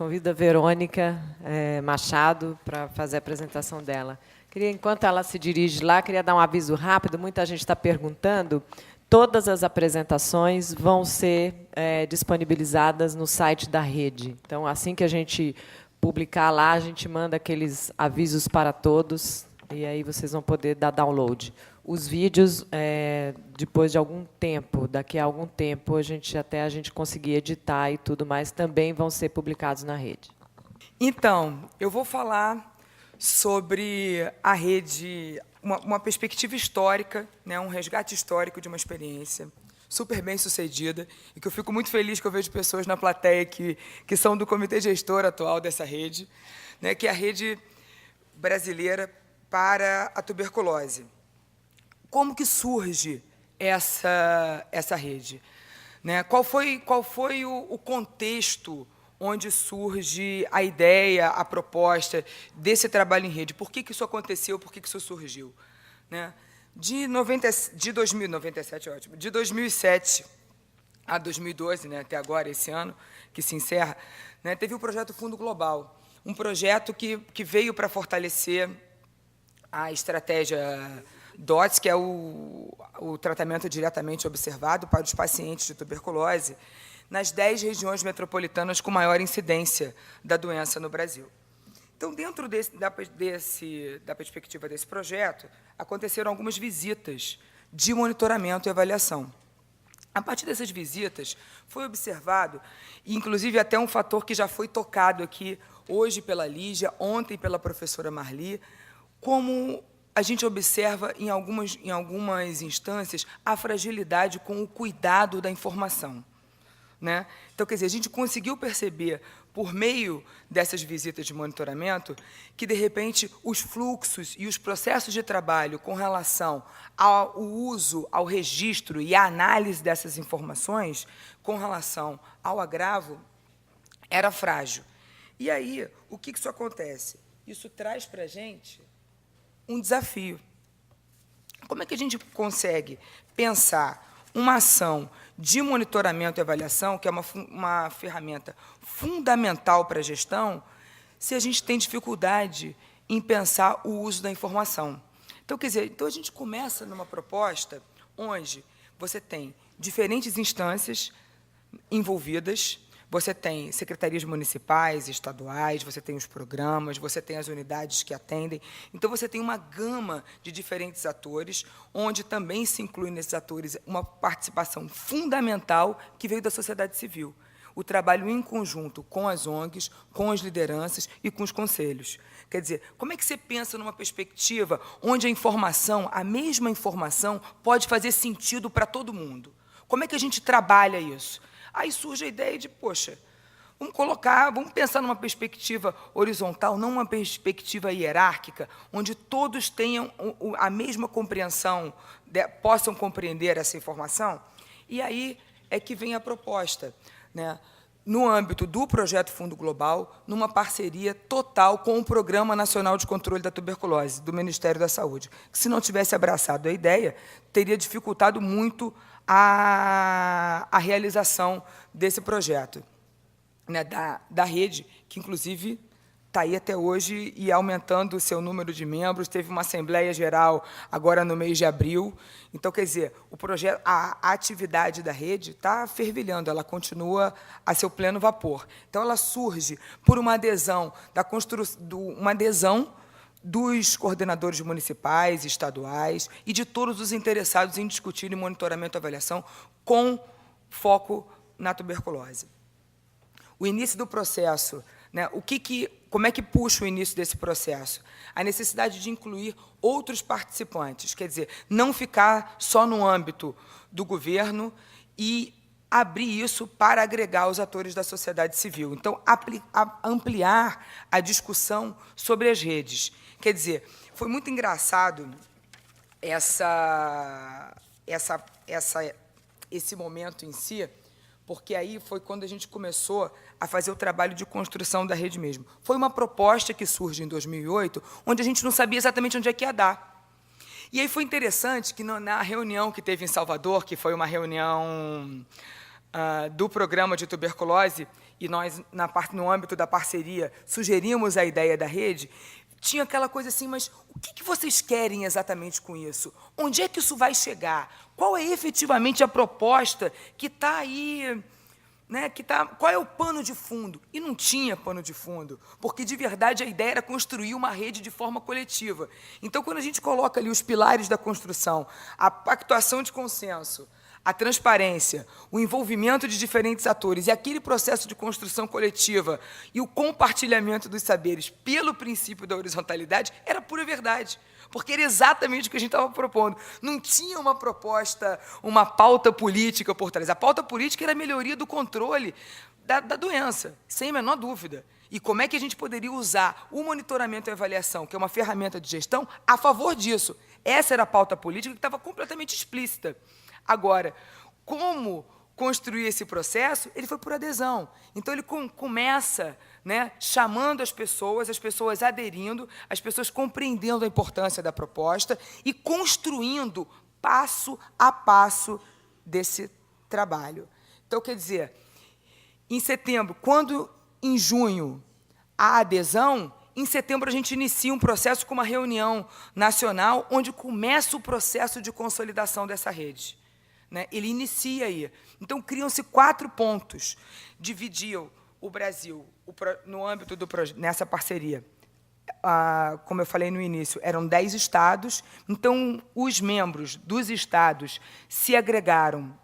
convido a Verônica Machado para fazer a apresentação dela. Enquanto ela se dirige lá, queria dar um aviso rápido. Muita gente está perguntando. Todas as apresentações vão ser disponibilizadas no site da rede. Então, assim que a gente publicar lá, a gente manda aqueles avisos para todos, e aí vocês vão poder dar download. Os vídeos, depois de algum tempo, daqui a algum tempo, até a gente conseguir editar e tudo mais, também vão ser publicados na rede. Então, eu vou falar sobre a rede, uma perspectiva histórica, né, um resgate histórico de uma experiência super bem sucedida, e que eu fico muito feliz que eu vejo pessoas na plateia que são do comitê gestor atual dessa rede, né, que é a Rede Brasileira para a Tuberculose. Como que surge essa rede? Né? Qual foi o contexto onde surge a ideia, a proposta desse trabalho em rede? Por que isso aconteceu? Por que isso surgiu? Né? De 2097, ótimo. De 2007 a 2012, né, até agora, esse ano, que se encerra, né, teve o projeto Fundo Global, um projeto que veio para fortalecer a estratégia DOTS, que é o tratamento diretamente observado para os pacientes de tuberculose, nas 10 regiões metropolitanas com maior incidência da doença no Brasil. Então, dentro da perspectiva desse projeto, aconteceram algumas visitas de monitoramento e avaliação. A partir dessas visitas, foi observado, e inclusive até um fator que já foi tocado aqui hoje pela Lígia, ontem pela professora Marli, como a gente observa em algumas instâncias a fragilidade com o cuidado da informação. Né? Então, quer dizer, a gente conseguiu perceber, por meio dessas visitas de monitoramento, que, de repente, os fluxos e os processos de trabalho com relação ao uso, ao registro e à análise dessas informações, com relação ao agravo, era frágil. E aí, o que isso acontece? Isso traz para a gente um desafio. Como é que a gente consegue pensar uma ação de monitoramento e avaliação, que é uma ferramenta fundamental para a gestão, se a gente tem dificuldade em pensar o uso da informação? Então, quer dizer, a gente começa numa proposta onde você tem diferentes instâncias envolvidas. Você tem secretarias municipais, estaduais, você tem os programas, você tem as unidades que atendem. Então, você tem uma gama de diferentes atores, onde também se inclui nesses atores uma participação fundamental que veio da sociedade civil. O trabalho em conjunto com as ONGs, com as lideranças e com os conselhos. Quer dizer, como é que você pensa numa perspectiva onde a mesma informação, pode fazer sentido para todo mundo? Como é que a gente trabalha isso? Aí surge a ideia de, poxa, vamos pensar numa perspectiva horizontal, não uma perspectiva hierárquica, onde todos tenham a mesma compreensão, possam compreender essa informação. E aí é que vem a proposta, né? No âmbito do projeto Fundo Global, numa parceria total com o Programa Nacional de Controle da Tuberculose, do Ministério da Saúde, que, se não tivesse abraçado a ideia, teria dificultado muito a realização desse projeto, né, da rede, que, inclusive, está aí até hoje e aumentando o seu número de membros. Teve uma Assembleia Geral agora no mês de abril. Então, quer dizer, o projeto, a atividade da rede está fervilhando, ela continua a seu pleno vapor. Então, ela surge por uma adesão, uma adesão dos coordenadores municipais, estaduais e de todos os interessados em discutir monitoramento e avaliação com foco na tuberculose. O início do processo, né, como é que puxa o início desse processo? A necessidade de incluir outros participantes, quer dizer, não ficar só no âmbito do governo e abrir isso para agregar os atores da sociedade civil. Então, ampliar a discussão sobre as redes. Quer dizer, foi muito engraçado esse momento em si, porque aí foi quando a gente começou a fazer o trabalho de construção da rede mesmo. Foi uma proposta que surge em 2008, onde a gente não sabia exatamente onde é que ia dar. E aí foi interessante que, na reunião que teve em Salvador, que foi uma reunião do programa de tuberculose e nós, no âmbito da parceria, sugerimos a ideia da rede, tinha aquela coisa assim, mas o que vocês querem exatamente com isso? Onde é que isso vai chegar? Qual é efetivamente a proposta que está aí, né, qual é o pano de fundo? E não tinha pano de fundo, porque, de verdade, a ideia era construir uma rede de forma coletiva. Então, quando a gente coloca ali os pilares da construção, a pactuação de consenso, a transparência, o envolvimento de diferentes atores e aquele processo de construção coletiva e o compartilhamento dos saberes pelo princípio da horizontalidade, era pura verdade, porque era exatamente o que a gente estava propondo. Não tinha uma proposta, uma pauta política por trás. A pauta política era a melhoria do controle da doença, sem a menor dúvida. E como é que a gente poderia usar o monitoramento e a avaliação, que é uma ferramenta de gestão, a favor disso? Essa era a pauta política que estava completamente explícita. Agora, como construir esse processo? Ele foi por adesão. Então, ele começa, né, chamando as pessoas aderindo, as pessoas compreendendo a importância da proposta e construindo passo a passo desse trabalho. Então, quer dizer, em setembro, quando em junho há adesão, em setembro a gente inicia um processo com uma reunião nacional onde começa o processo de consolidação dessa rede. Né? Ele inicia aí. Então, criam-se 4 pontos. Dividiam o Brasil no âmbito nessa parceria. Como eu falei no início, eram 10 estados. Então, os membros dos estados se agregaram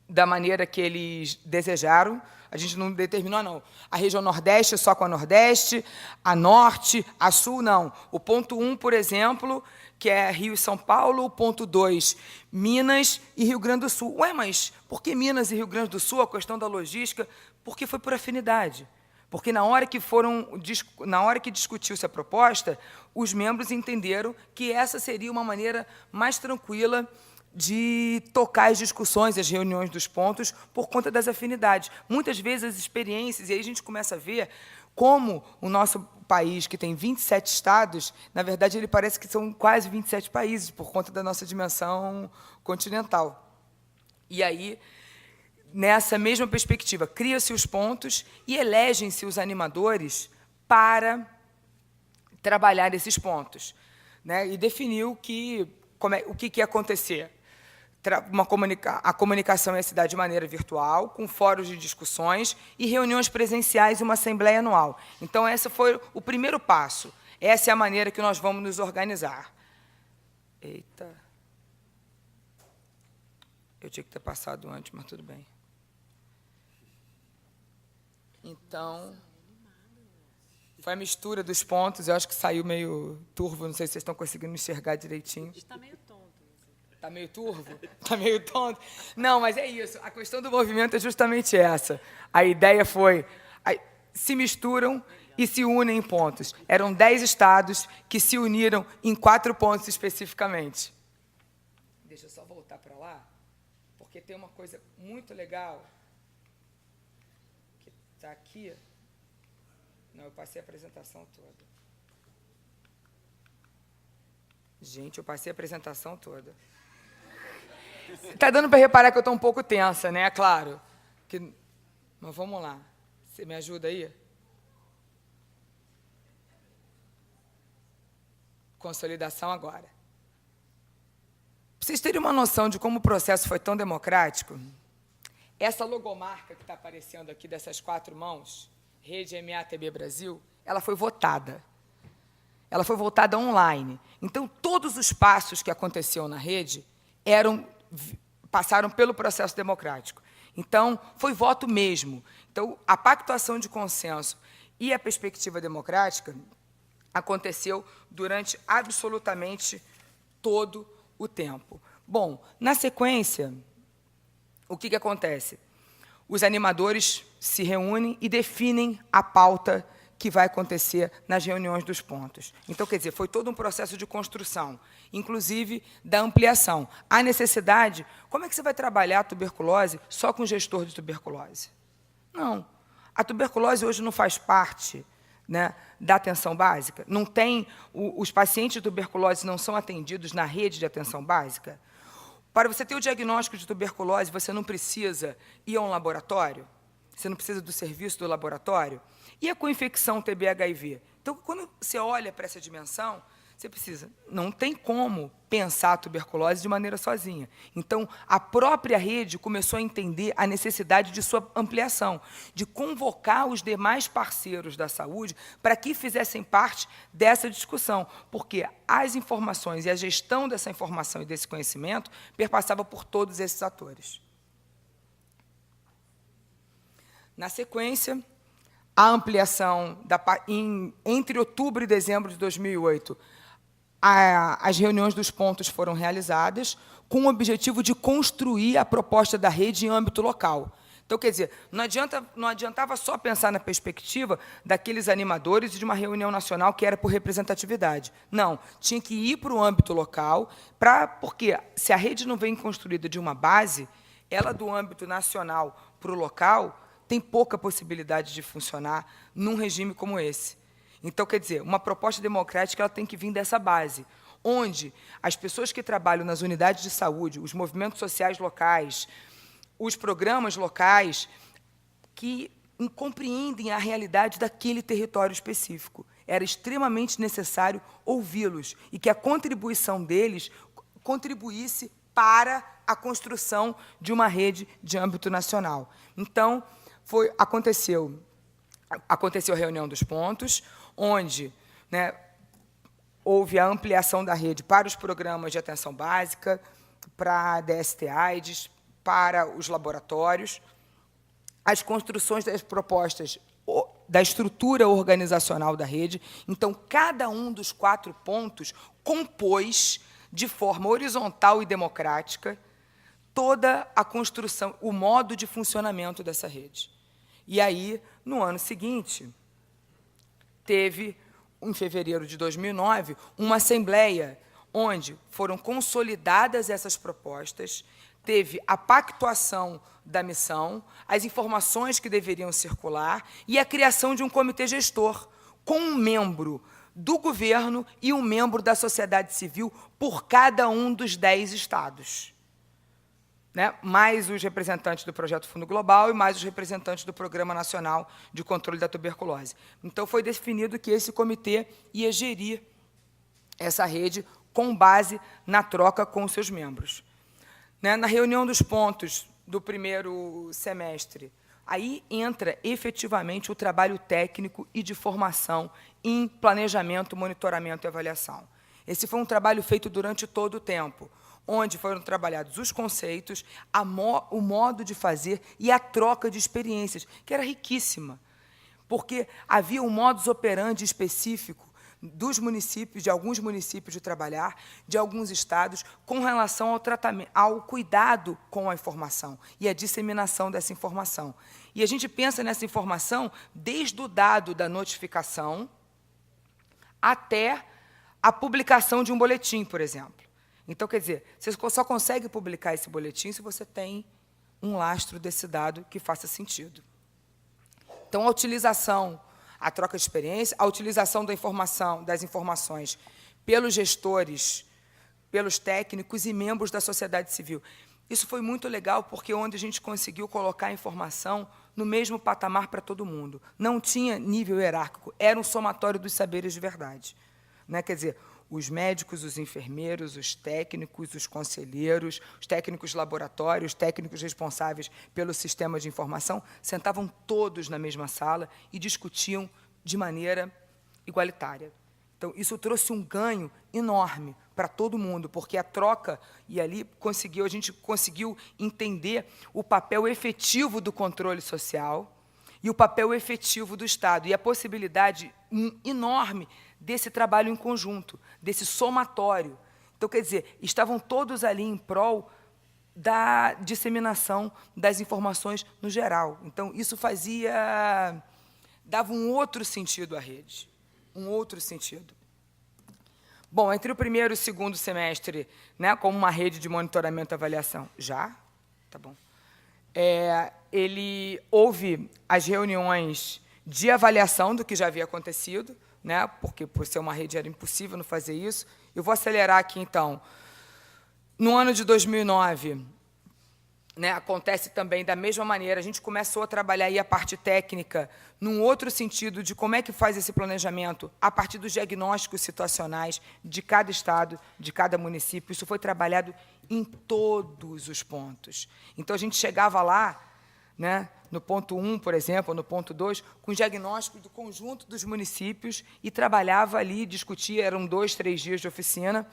da maneira que eles desejaram. A gente não determinou, não. A região Nordeste só com a Nordeste, a Norte, a Sul, não. O ponto 1, por exemplo, que é Rio e São Paulo, o ponto 2, Minas e Rio Grande do Sul. Ué, mas por que Minas e Rio Grande do Sul, a questão da logística? Porque foi por afinidade. Porque na hora que discutiu-se a proposta, os membros entenderam que essa seria uma maneira mais tranquila de tocar as discussões, as reuniões dos pontos, por conta das afinidades. Muitas vezes as experiências, e aí a gente começa a ver como o nosso país, que tem 27 estados, na verdade, ele parece que são quase 27 países, por conta da nossa dimensão continental. E aí, nessa mesma perspectiva, cria-se os pontos e elegem-se os animadores para trabalhar esses pontos. Né? E definiu o que ia acontecer. A comunicação ia se dar de maneira virtual, com fóruns de discussões e reuniões presenciais e uma assembleia anual. Então, esse foi o primeiro passo. Essa é a maneira que nós vamos nos organizar. Eita. Eu tinha que ter passado antes, mas tudo bem. Então, foi a mistura dos pontos. Eu acho que saiu meio turvo, não sei se vocês estão conseguindo enxergar direitinho. Está meio tonto. Está meio turvo? Está meio tonto? Não, mas é isso. A questão do movimento é justamente essa. A ideia foi, se misturam e se unem em pontos. Eram 10 estados que se uniram em 4 pontos especificamente. Deixa eu só voltar para lá, porque tem uma coisa muito legal que está aqui. Não, eu passei a apresentação toda. Gente, eu passei a apresentação toda. Está dando para reparar que eu estou um pouco tensa, né? Claro. Mas vamos lá. Você me ajuda aí? Consolidação agora. Para vocês terem uma noção de como o processo foi tão democrático, essa logomarca que está aparecendo aqui dessas 4 mãos, Rede MATB Brasil, ela foi votada. Ela foi votada online. Então, todos os passos que aconteciam na rede passaram pelo processo democrático. Então, foi voto mesmo. Então, a pactuação de consenso e a perspectiva democrática aconteceu durante absolutamente todo o tempo. Bom, na sequência, o que acontece? Os animadores se reúnem e definem a pauta que vai acontecer nas reuniões dos pontos. Então, quer dizer, foi todo um processo de construção, inclusive da ampliação. Há necessidade, como é que você vai trabalhar a tuberculose só com gestor de tuberculose? Não. A tuberculose hoje não faz parte, né, da atenção básica? Não tem, os pacientes de tuberculose não são atendidos na rede de atenção básica? Para você ter o diagnóstico de tuberculose, você não precisa ir a um laboratório? Você não precisa do serviço do laboratório? E a coinfecção TB-HIV? Então, quando você olha para essa dimensão, você precisa. Não tem como pensar a tuberculose de maneira sozinha. Então, a própria rede começou a entender a necessidade de sua ampliação, de convocar os demais parceiros da saúde para que fizessem parte dessa discussão, porque as informações e a gestão dessa informação e desse conhecimento perpassava por todos esses atores. Na sequência, a ampliação, entre outubro e dezembro de 2008, as reuniões dos pontos foram realizadas com o objetivo de construir a proposta da rede em âmbito local. Então, quer dizer, não adiantava só pensar na perspectiva daqueles animadores e de uma reunião nacional que era por representatividade. Não, tinha que ir para o âmbito local, porque se a rede não vem construída de uma base, ela do âmbito nacional para o local tem pouca possibilidade de funcionar num regime como esse. Então, quer dizer, uma proposta democrática ela tem que vir dessa base, onde as pessoas que trabalham nas unidades de saúde, os movimentos sociais locais, os programas locais, que compreendem a realidade daquele território específico. Era extremamente necessário ouvi-los e que a contribuição deles contribuísse para a construção de uma rede de âmbito nacional. Então, aconteceu a reunião dos pontos, onde, né, houve a ampliação da rede para os programas de atenção básica, para a DST-AIDS, para os laboratórios, as construções das propostas da estrutura organizacional da rede. Então, cada um dos 4 pontos compôs, de forma horizontal e democrática, toda a construção, o modo de funcionamento dessa rede. E aí, no ano seguinte, teve, em fevereiro de 2009, uma assembleia onde foram consolidadas essas propostas, teve a pactuação da missão, as informações que deveriam circular e a criação de um comitê gestor, com um membro do governo e um membro da sociedade civil por cada um dos 10 estados. Né? Mais os representantes do Projeto Fundo Global e mais os representantes do Programa Nacional de Controle da Tuberculose. Então, foi definido que esse comitê ia gerir essa rede com base na troca com os seus membros. Né? Na reunião dos pontos do primeiro semestre, aí entra efetivamente o trabalho técnico e de formação em planejamento, monitoramento e avaliação. Esse foi um trabalho feito durante todo o tempo, onde foram trabalhados os conceitos, o modo de fazer e a troca de experiências, que era riquíssima, porque havia um modus operandi específico dos municípios, de alguns municípios de trabalhar, de alguns estados, com relação ao tratamento, ao cuidado com a informação e a disseminação dessa informação. E a gente pensa nessa informação desde o dado da notificação até a publicação de um boletim, por exemplo. Então, quer dizer, você só consegue publicar esse boletim se você tem um lastro desse dado que faça sentido. Então, a utilização, a troca de experiência, a utilização das informações pelos gestores, pelos técnicos e membros da sociedade civil. Isso foi muito legal, porque onde a gente conseguiu colocar a informação no mesmo patamar para todo mundo. Não tinha nível hierárquico, era um somatório dos saberes de verdade. Né? Quer dizer, os médicos, os enfermeiros, os técnicos, os conselheiros, os técnicos de laboratório, os técnicos responsáveis pelo sistema de informação, sentavam todos na mesma sala e discutiam de maneira igualitária. Então, isso trouxe um ganho enorme para todo mundo, porque a troca, e ali a gente conseguiu entender o papel efetivo do controle social e o papel efetivo do Estado, e a possibilidade enorme desse trabalho em conjunto, desse somatório. Então, quer dizer, estavam todos ali em prol da disseminação das informações no geral. Então, isso dava um outro sentido à rede, um outro sentido. Bom, entre o primeiro e o segundo semestre, né, como uma rede de monitoramento e avaliação, já? Tá bom. Houve as reuniões de avaliação do que já havia acontecido, né, porque, por ser uma rede, era impossível não fazer isso. Eu vou acelerar aqui, então. No ano de 2009, né, acontece também da mesma maneira. A gente começou a trabalhar aí a parte técnica num outro sentido de como é que faz esse planejamento a partir dos diagnósticos situacionais de cada estado, de cada município. Isso foi trabalhado em todos os pontos. Então, a gente chegava lá, né, no ponto 1, por exemplo, ou no ponto 2, com diagnóstico do conjunto dos municípios e trabalhava ali, discutia, eram 2, 3 dias de oficina,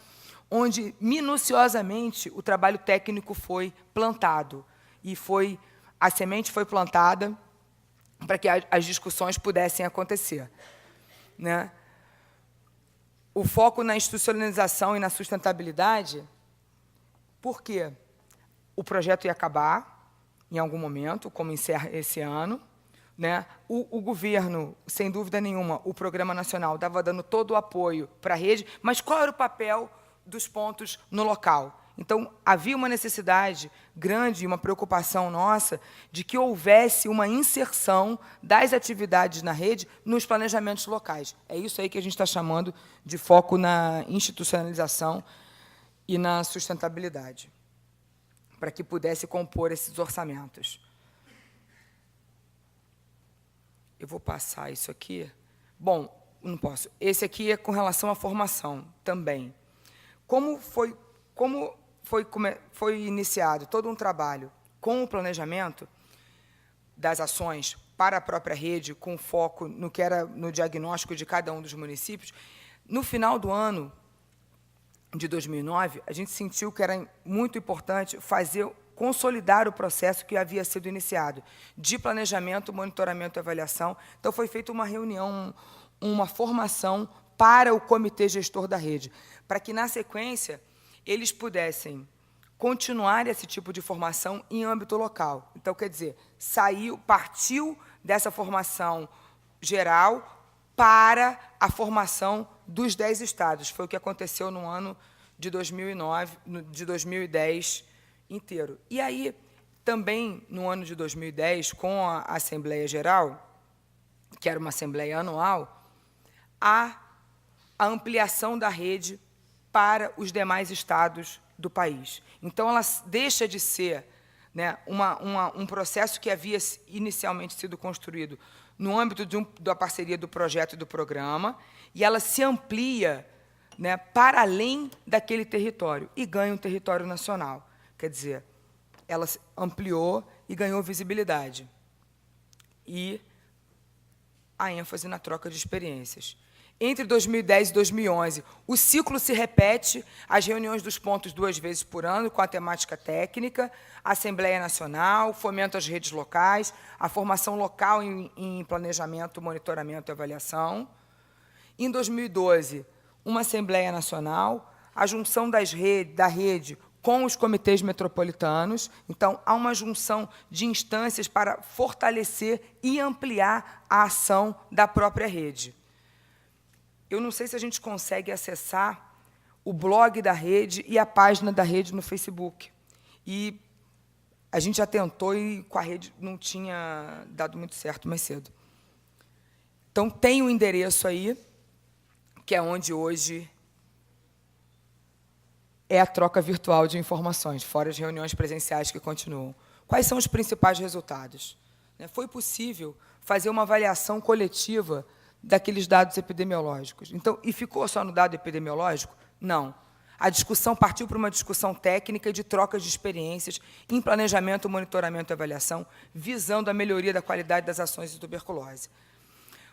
onde, minuciosamente, o trabalho técnico foi plantado. E a semente foi plantada para que as discussões pudessem acontecer, né? O foco na institucionalização e na sustentabilidade, por quê? O projeto ia acabar em algum momento, como encerra esse ano, né? O governo, sem dúvida nenhuma, o Programa Nacional estava dando todo o apoio para a rede, mas qual era o papel dos pontos no local? Então, havia uma necessidade grande, uma preocupação nossa, de que houvesse uma inserção das atividades na rede nos planejamentos locais. É isso aí que a gente está chamando de foco na institucionalização e na sustentabilidade, para que pudesse compor esses orçamentos. Eu vou passar isso aqui. Bom, não posso. Esse aqui é com relação à formação também. Como foi iniciado todo um trabalho com o planejamento das ações para a própria rede, com foco no que era no diagnóstico de cada um dos municípios, no final do ano de 2009, a gente sentiu que era muito importante consolidar o processo que havia sido iniciado de planejamento, monitoramento e avaliação. Então, foi feita uma reunião, uma formação para o comitê gestor da rede, para que, na sequência, eles pudessem continuar esse tipo de formação em âmbito local. Então, quer dizer, partiu dessa formação geral para a formação dos 10 estados. Foi o que aconteceu no ano de 2009, de 2010 inteiro. E aí, também, no ano de 2010, com a Assembleia Geral, que era uma assembleia anual, a ampliação da rede para os demais estados do país. Então, ela deixa de ser, né, um processo que havia inicialmente sido construído no âmbito da parceria do projeto e do programa, e ela se amplia, né, para além daquele território, e ganha um território nacional. Quer dizer, ela ampliou e ganhou visibilidade. E a ênfase na troca de experiências. Entre 2010 e 2011, o ciclo se repete, as reuniões dos pontos 2 vezes por ano, com a temática técnica, a Assembleia Nacional, fomento às redes locais, a formação local em planejamento, monitoramento e avaliação. Em 2012, uma Assembleia Nacional, a junção da rede com os comitês metropolitanos. Então, há uma junção de instâncias para fortalecer e ampliar a ação da própria rede. Eu não sei se a gente consegue acessar o blog da rede e a página da rede no Facebook. E a gente já tentou e com a rede não tinha dado muito certo mais cedo. Então, tem o endereço aí, que é onde hoje é a troca virtual de informações, fora as reuniões presenciais que continuam. Quais são os principais resultados? Foi possível fazer uma avaliação coletiva daqueles dados epidemiológicos. Então, e ficou só no dado epidemiológico? Não. A discussão partiu para uma discussão técnica de trocas de experiências em planejamento, monitoramento e avaliação, visando a melhoria da qualidade das ações de tuberculose.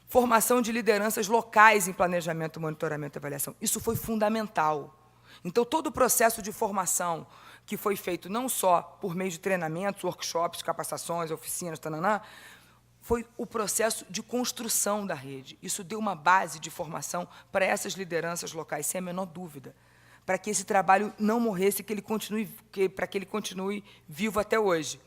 Formação de lideranças locais em planejamento, monitoramento e avaliação. Isso foi fundamental. Então, todo o processo de formação que foi feito não só por meio de treinamentos, workshops, capacitações, oficinas, foi o processo de construção da rede. Isso deu uma base de formação para essas lideranças locais, sem a menor dúvida, para que esse trabalho não morresse, para que ele continue vivo até hoje.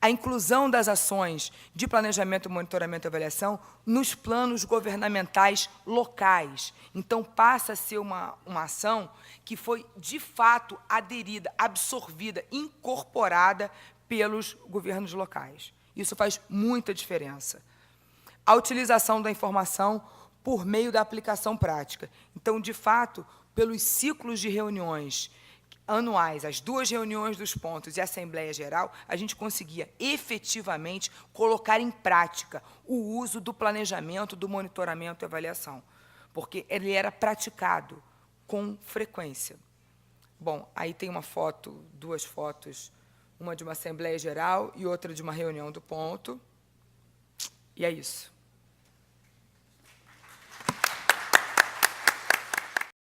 A inclusão das ações de planejamento, monitoramento e avaliação nos planos governamentais locais. Então, passa a ser uma ação que foi, de fato, aderida, absorvida, incorporada pelos governos locais. Isso faz muita diferença. A utilização da informação por meio da aplicação prática. Então, de fato, pelos ciclos de reuniões anuais, as 2 reuniões dos pontos e a Assembleia Geral, a gente conseguia efetivamente colocar em prática o uso do planejamento, do monitoramento e avaliação, porque ele era praticado com frequência. Bom, aí tem uma foto, 2 fotos, uma de uma Assembleia Geral e outra de uma reunião do ponto, e é isso.